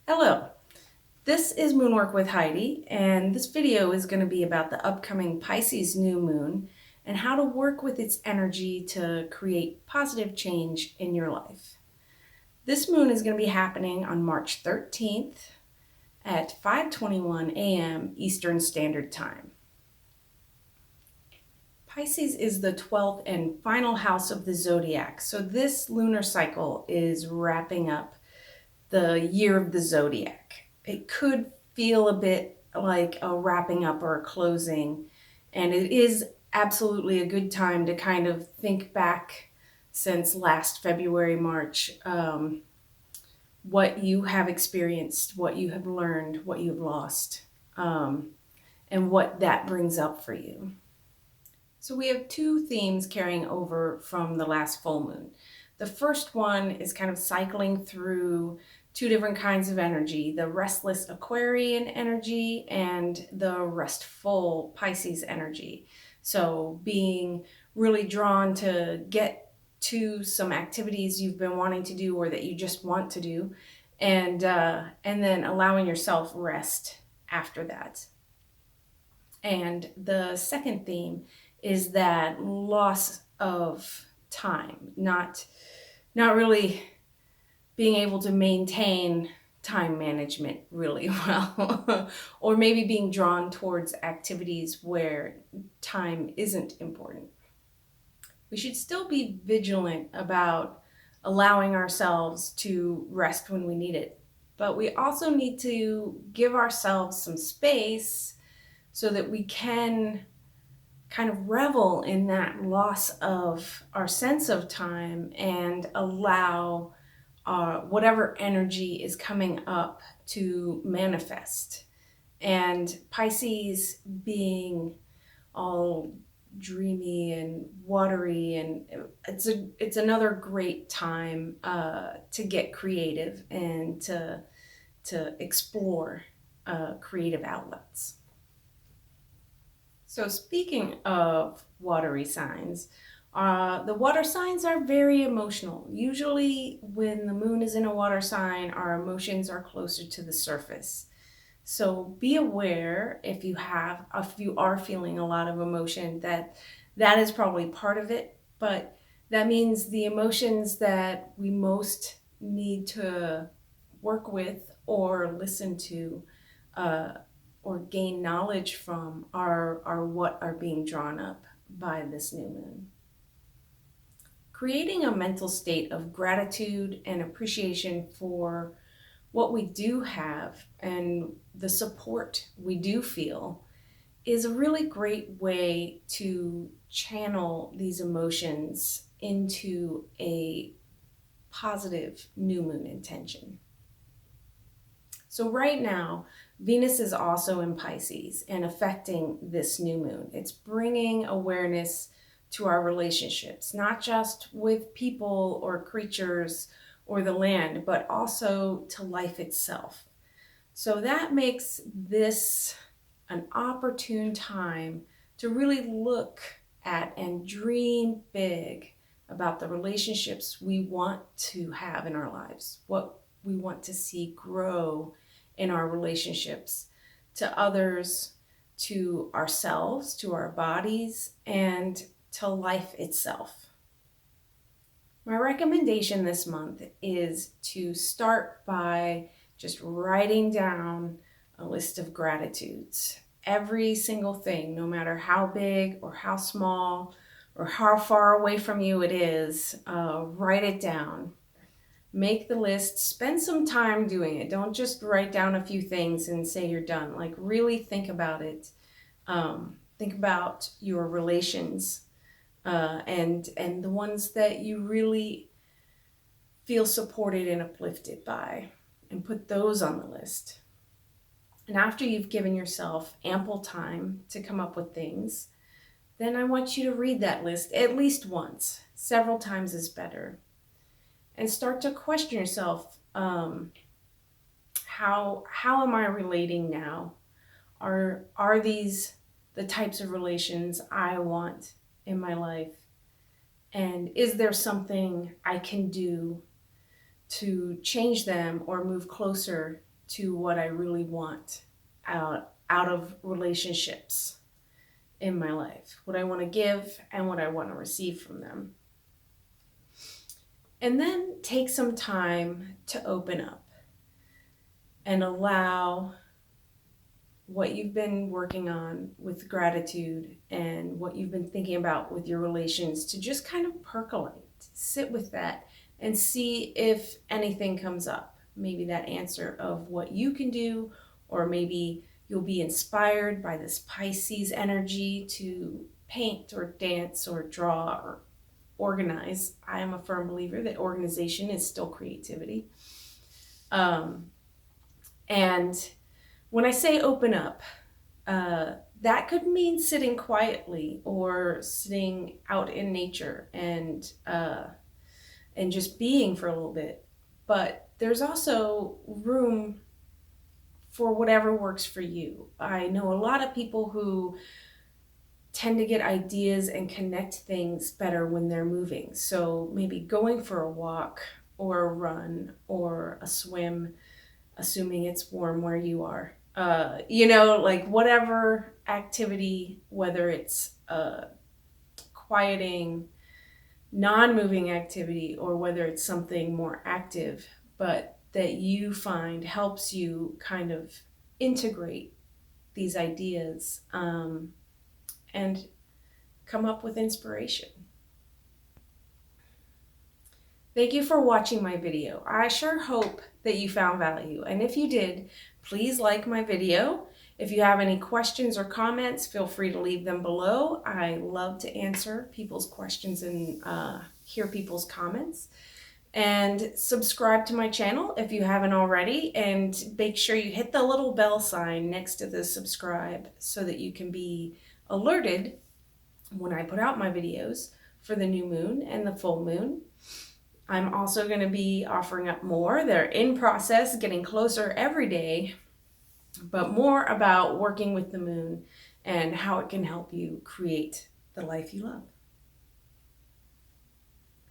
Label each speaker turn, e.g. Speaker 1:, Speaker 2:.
Speaker 1: Hello, this is Moonwork with Heidi, and this video is going to be about the upcoming Pisces New Moon and how to work with its energy to create positive change in your life. This moon is going to be happening on March 13th at 5:21 a.m. Eastern Standard Time. Pisces is the 12th and final house of the zodiac, so this lunar cycle is wrapping up the year of the zodiac. It could feel a bit like a wrapping up or a closing, and it is absolutely a good time to kind of think back since last February, March, what you have experienced, what you have learned, what you've lost, and what that brings up for you. So we have two themes carrying over from the last full moon. The first one is kind of cycling through two different kinds of energy, the restless Aquarian energy and the restful Pisces energy. So being really drawn to get to some activities you've been wanting to do or that you just want to do, and then allowing yourself rest after that. And the second theme is that loss of time, not really being able to maintain time management really well, or maybe being drawn towards activities where time isn't important. We should still be vigilant about allowing ourselves to rest when we need it, but we also need to give ourselves some space so that we can kind of revel in that loss of our sense of time and allow whatever energy is coming up to manifest. And Pisces being all dreamy and watery, and it's another great time to get creative and to explore creative outlets. So speaking of watery signs, the water signs are very emotional. Usually when the moon is in a water sign, our emotions are closer to the surface. So be aware if you are feeling a lot of emotion, that is probably part of it, but that means the emotions that we most need to work with or listen to or gain knowledge from are what are being drawn up by this new moon. Creating a mental state of gratitude and appreciation for what we do have and the support we do feel is a really great way to channel these emotions into a positive new moon intention. So right now, Venus is also in Pisces and affecting this new moon. It's bringing awareness to our relationships, not just with people or creatures or the land, but also to life itself. So that makes this an opportune time to really look at and dream big about the relationships we want to have in our lives, what we want to see grow in our relationships to others, to ourselves, to our bodies, and to life itself. My recommendation this month is to start by just writing down a list of gratitudes. Every single thing, no matter how big or how small or how far away from you it is, write it down. Make the list, spend some time doing it. Don't just write down a few things and say you're done. Like, really think about it. Think about your relations and the ones that you really feel supported and uplifted by, and put those on the list. And after you've given yourself ample time to come up with things, then I want you to read that list at least once. Several times is better. And start to question yourself, how am I relating now? Are these the types of relations I want in my life? And is there something I can do to change them or move closer to what I really want out of relationships in my life, what I want to give and what I want to receive from them. And then take some time to open up and allow what you've been working on with gratitude and what you've been thinking about with your relations to just kind of percolate. Sit with that and see if anything comes up. Maybe that answer of what you can do, or maybe you'll be inspired by this Pisces energy to paint or dance or draw or organize. I am a firm believer that organization is still creativity. And when I say open up, that could mean sitting quietly or sitting out in nature and just being for a little bit. But there's also room for whatever works for you. I know a lot of people who tend to get ideas and connect things better when they're moving. So maybe going for a walk or a run or a swim, assuming it's warm where you are. Like whatever activity, whether it's quieting, non-moving activity, or whether it's something more active, but that you find helps you kind of integrate these ideas and come up with inspiration. Thank you for watching my video. I sure hope that you found value. And if you did, please like my video. If you have any questions or comments, feel free to leave them below. I love to answer people's questions and hear people's comments. And subscribe to my channel if you haven't already. And make sure you hit the little bell sign next to the subscribe so that you can be alerted when I put out my videos for the new moon and the full moon. I'm also going to be offering up more. They're in process, getting closer every day, but more about working with the moon and how it can help you create the life you love.